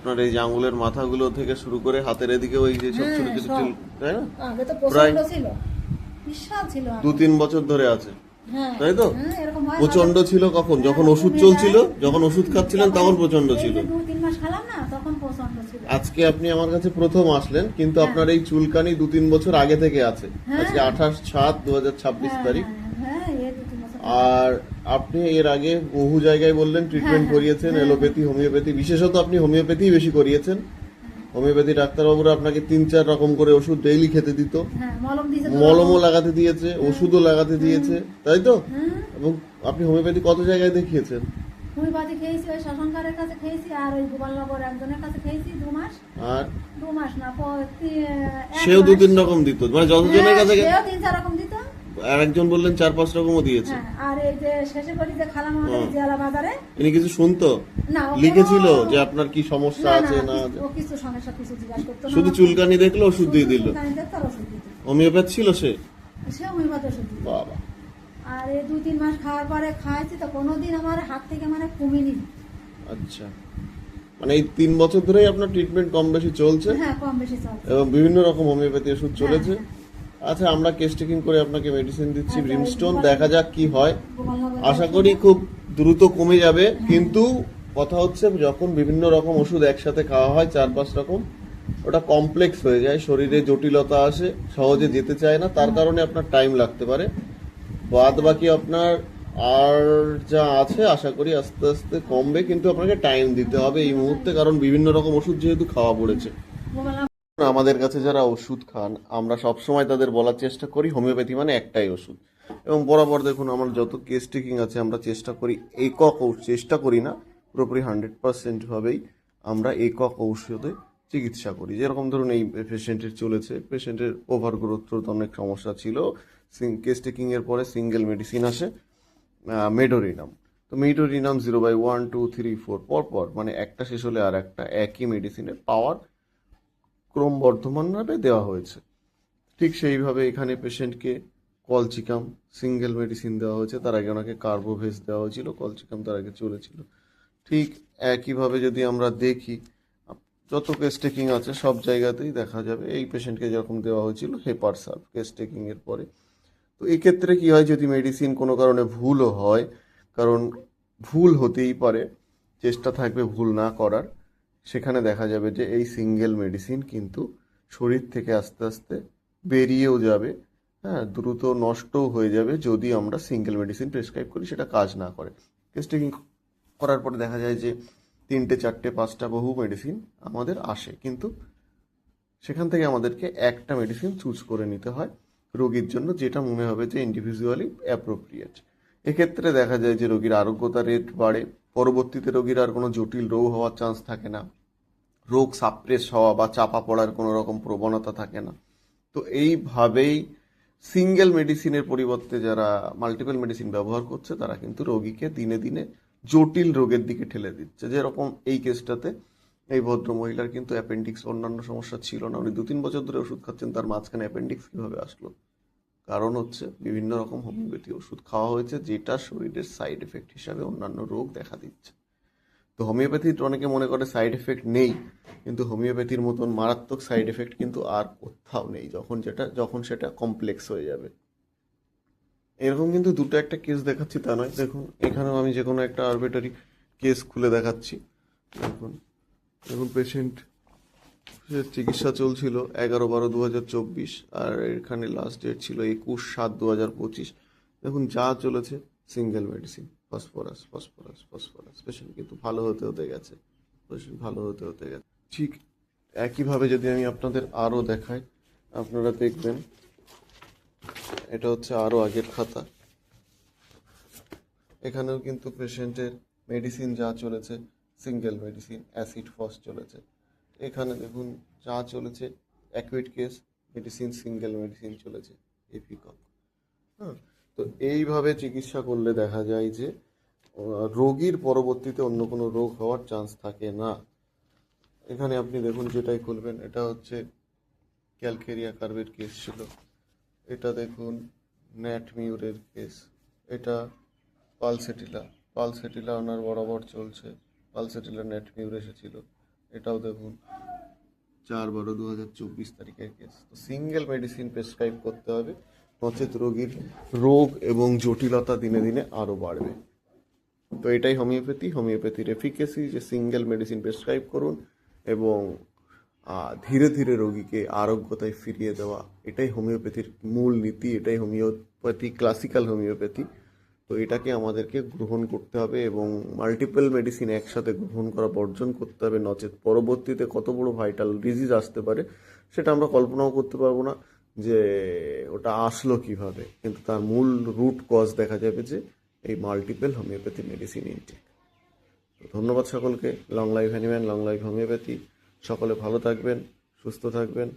আপনার এই যে আঙুলের মাথাগুলো থেকে শুরু করে হাতের এদিকে ওই যে সব ছোট ছোট সব। চুল, তাই না? আগে তো প্রায় প্রচন্ড ছিল, বিশাল ছিল আগে। 2-3 বছর ধরে আছে, হ্যাঁ তাই তো? হ্যাঁ, এরকম হয় প্রচন্ড মাঝে- ছিল কখন? যখন হ্যাঁ, ওষুধ কমে চলছিল, যায়। যখন ওষুধ খাচ্ছিলেন তখন প্রচন্ড এই ছিল। যে 2-3 মাস খেলাম না, তখন প্রচন্ড ছিল। আজকে আপনি আমার কাছে প্রথম আসলেন, কিন্তু হ্যাঁ। আপনার এই চুলকানি 2-3 বছর আগে থেকে আছে। হ্যাঁ। আজকে 28/7/2026 হ্যাঁ তারিখ। হ্যাঁ, এই 2-3 বছর। আর আপনি এর আগে বহু জায়গায় বললেন ট্রিটমেন্ট হ্যাঁ, করিয়েছেন, হ্যাঁ, এলোপ্যাথি, হোমিওপ্যাথি, বিশেষত আপনি হোমিওপ্যাথি বেশি করিয়েছেন। হোমিওপ্যাথি ডাক্তারবাবুরা আপনাকে 3-4 রকম করে ওষুধ ডেইলি খেতে দিত, হ্যাঁ, মলম দিয়েছে তো। মলমও লাগাতে দিয়েছে, ওষুধও লাগাতে দিয়েছে, তাই তো? হুম, এবং আপনি হোমিওপ্যাথি কত জায়গায় দেখিয়েছেন? হোমিওপ্যাথি খেয়েছি, ওই শ্মশানকারের কাছে খেয়েছি, আর ওই গোপালনগর একজনের কাছে খেয়েছি 2 মাস। আর 2 মাস না, এক সেও মাস। 2-3 রকম দিত, মানে যতজনের হ্যাঁ, কাছে সেও 3-4 রকম দিত। আর একজন বললেন 4-5 রকমও দিয়েছে। হ্যাঁ, আর এই যে শেষে করি যে খালাম আমাদের হুম। জিয়ালা বাজারে। ইনি কিছু শুনতো, না, ও লিখেছিল কোনো- যে আপনার কি সমস্যা না, আছে না কিছু- আছে? ও কিছু সমস্যা কিছু জিজ্ঞাসা করতো না। শুধু চুলকানি দেখলে ওষুধ দিয়ে দিল। চুলকানি দেখতো আর ওষুধ দিত। হোমিওপ্যাথ ছিল সে? সে হোমিওপ্যাথি ওষুধ দিত। বাবা, আর এই 2-3 মাস খাওয়ার পরে খাইছি তো কোনোদিন আমার হাত থেকে মানে কমেনি। আচ্ছা, মানে এই 3 বছর ধরেই আপনার ট্রিটমেন্ট কম বেশি চলছে হ্যাঁ, কম বেশি চলছে। এবং বিভিন্ন রকম হোমিওপ্যাথি ওষুধ চলেছে। হ্যাঁ, আচ্ছা, আমরা কেস টেকিং করে আপনাকে মেডিসিন দিচ্ছি, আচ্ছা, ব্রিমস্টোন, গোপাল- দেখা যাক কি হয়। গোপালনগর আশা ওষুধ। করি খুব দ্রুত কমে যাবে, কিন্তু কথা হচ্ছে যখন বিভিন্ন রকম ওষুধ একসাথে খাওয়া হয় 4-5 রকম, ওটা কমপ্লেক্স হয়ে যায়, শরীরে জটিলতা আসে, সহজে যেতে চায় না, তার কারণে আপনার টাইম লাগতে পারে। বাদ বাকি আপনার আর যা আছে আশা করি আস্তে আস্তে কমবে, কিন্তু আপনাকে টাইম দিতে হবে এই মুহূর্তে, কারণ বিভিন্ন রকম ওষুধ যেহেতু খাওয়া পড়েছে। গোপালনগর- আমাদের কাছে যারা ওষুধ খান, আমরা সবসময় তাদের বলার চেষ্টা করি হোমিওপ্যাথি মানে একটাই ওষুধ। এবং বরাবর দেখুন আমার যত কেস টেকিং আছে আমরা চেষ্টা করি চেষ্টা করি না, পুরোপুরি 100% ভাবেই আমরা একক ঔষধে চিকিৎসা করি। যেরকম ধরুন এই পেশেন্টের চলেছে, পেশেন্টের ওভার গ্রোথ অনেক সমস্যা ছিল, কেস টেকিং এর পরে সিঙ্গেল মেডিসিন আসে, মেডোরিনাম। তো মেডোরিনাম 0/1 2 3 4 পর মানে একটা শেষ হলে আর একটা, একই মেডিসিনের পাওয়ার ক্রমবর্ধমানভাবে দেওয়া হয়েছে। ঠিক সেইভাবে এখানে পেশেন্টকে কলচিকাম সিঙ্গেল মেডিসিন দেওয়া হয়েছে, তার আগে ওনাকে কার্বোভেজ দেওয়া হয়েছিল, কলচিকাম তার আগে চলেছিল। ঠিক একইভাবে যদি আমরা দেখি যত কেস টেকিং আছে সব জায়গাতেই দেখা যাবে এই পেশেন্টকে যেরকম দেওয়া হয়েছিল হেপারসাল্ভ কেস টেকিং এর পরে। তো এই ক্ষেত্রে কি হয়, যদি মেডিসিন কোনো কারণে ভুলও হয়, কারণ ভুল হতেই পারে, চেষ্টা থাকবে ভুল না করার, সেখানে দেখা যাবে যে এই সিঙ্গেল মেডিসিন কিন্তু শরীর থেকে আস্তে আস্তে বেরিয়েও যাবে, হ্যাঁ, দ্রুত নষ্টও হয়ে যাবে যদি আমরা সিঙ্গেল মেডিসিন প্রেসক্রাইব করি, সেটা কাজ না করে। টেস্টিং করার পরে দেখা যায় যে 3-4-5টা বহু মেডিসিন আমাদের আসে, কিন্তু সেখান থেকে আমাদেরকে একটা মেডিসিন চুজ করে নিতে হয় রোগীর জন্য, যেটা মনে হবে যে ইন্ডিভিজুয়ালি অ্যাপ্রোপ্রিয়েট। এক্ষেত্রে দেখা যায় যে রোগীর আরোগ্যতা রেট বাড়ে, পরবর্তীতে রোগীর আর কোনো জটিল রোগ হওয়ার চান্স থাকে না, রোগ সাপ্রেস হওয়া বা চাপা পড়ার কোনো রকম প্রবণতা থাকে না। তো এইভাবেই সিঙ্গেল মেডিসিনের পরিবর্তে যারা মাল্টিপল মেডিসিন ব্যবহার করছে তারা কিন্তু রোগীকে দিনে দিনে জটিল রোগের দিকে ঠেলে দিচ্ছে। যেরকম এই কেসটাতে এই ভদ্র মহিলার কিন্তু অ্যাপেন্ডিক্স অন্যান্য সমস্যা ছিল না, উনি 2-3 বছর ধরে ওষুধ খাচ্ছেন, তার মাঝখানে অ্যাপেন্ডিক্স কিভাবে আসলো? কারণ হচ্ছে বিভিন্ন রকম হোমিওপ্যাথি ওষুধ খাওয়া হয়েছে, যেটা শরীরের সাইড এফেক্ট হিসাবে অন্যান্য রোগ দেখা দিচ্ছে। তো হোমিওপ্যাথির অনেকে মনে করে সাইড এফেক্ট নেই, কিন্তু হোমিওপ্যাথির মতন মারাত্মক সাইড এফেক্ট কিন্তু আর কোথাও নেই, যখন সেটা কমপ্লেক্স হয়ে যাবে। এরকম কিন্তু দুটো একটা কেস দেখাচ্ছি তা নয়, দেখুন এখানেও আমি যে কোনো একটা আরবিটারি কেস খুলে দেখাচ্ছি। দেখুন দেখুন পেশেন্ট চিকিৎসা চলছিল 11/12/2024, আর এখানে লাস্ট ডেট ছিল 21/7/2025। দেখুন যা চলেছে single medicine, phosphorus phosphorus phosphorus, patient কিন্তু ভালো হতে হতে গেছে, পেশেন্ট ভালো হতে হতে গেছে। ঠিক একইভাবে যদি আমি আপনাদের আরও দেখাই, আপনারা দেখবেন এটা হচ্ছে আরও আগের খাতা। এখানেও কিন্তু পেশেন্টের মেডিসিন যা চলেছে সিঙ্গেল মেডিসিন, অ্যাসিড ফস চলেছে। এখানে দেখুন যা চলেছে acute case, medicine single medicine চলেছে, এপিকক। হ্যাঁ, তো এইভাবে চিকিৎসা করলে দেখা যায় যে রোগীর পরবর্তীতে অন্য কোনো রোগ হওয়ার চান্স থাকে না। এখানে আপনি দেখুন যেটাই খুলবেন, এটা হচ্ছে ক্যালকেরিয়া কার্ভের কেস ছিল, এটা দেখুন ন্যাট মিউরের কেস, এটা পালসেটিলা ওনার বরাবর চলছে, পালসেটিলা ন্যাট মিউর এসেছিল, এটাও দেখুন 4/12/2024 তারিখের কেস। তো সিঙ্গেল মেডিসিন প্রেসক্রাইব করতে হবে, নচেত রোগীর রোগ এবং জটিলতা দিনে দিনে আরও বাড়বে। তো এটাই হোমিওপ্যাথির এফিকেসি, যে সিঙ্গেল মেডিসিন প্রেসক্রাইব করুন এবং ধীরে ধীরে রোগীকে আরোগ্যতায় ফিরিয়ে দেওয়া। এটাই হোমিওপ্যাথির মূল নীতি, এটাই হোমিওপ্যাথি, ক্লাসিক্যাল হোমিওপ্যাথি। তো এটাকে আমাদেরকে গ্রহণ করতে হবে এবং মাল্টিপল মেডিসিন একসাথে গ্রহণ করা বর্জন করতে হবে, নচেত পরবর্তীতে কত বড় ভাইটাল ডিজিজ আসতে পারে সেটা আমরা কল্পনাও করতে পারবো না, যে ওটা আসলো কিভাবে। কিন্তু তার মূল রুট কজ দেখা যাবে যে এই মাল্টিপল হোমিওপ্যাথি মেডিসিন ইনটেক। তো ধন্যবাদ সকলকে। লং লাইফ অ্যানিম্যান, লং লাইফ হোমিওপ্যাথি। সকলে ভালো থাকবেন, সুস্থ থাকবেন।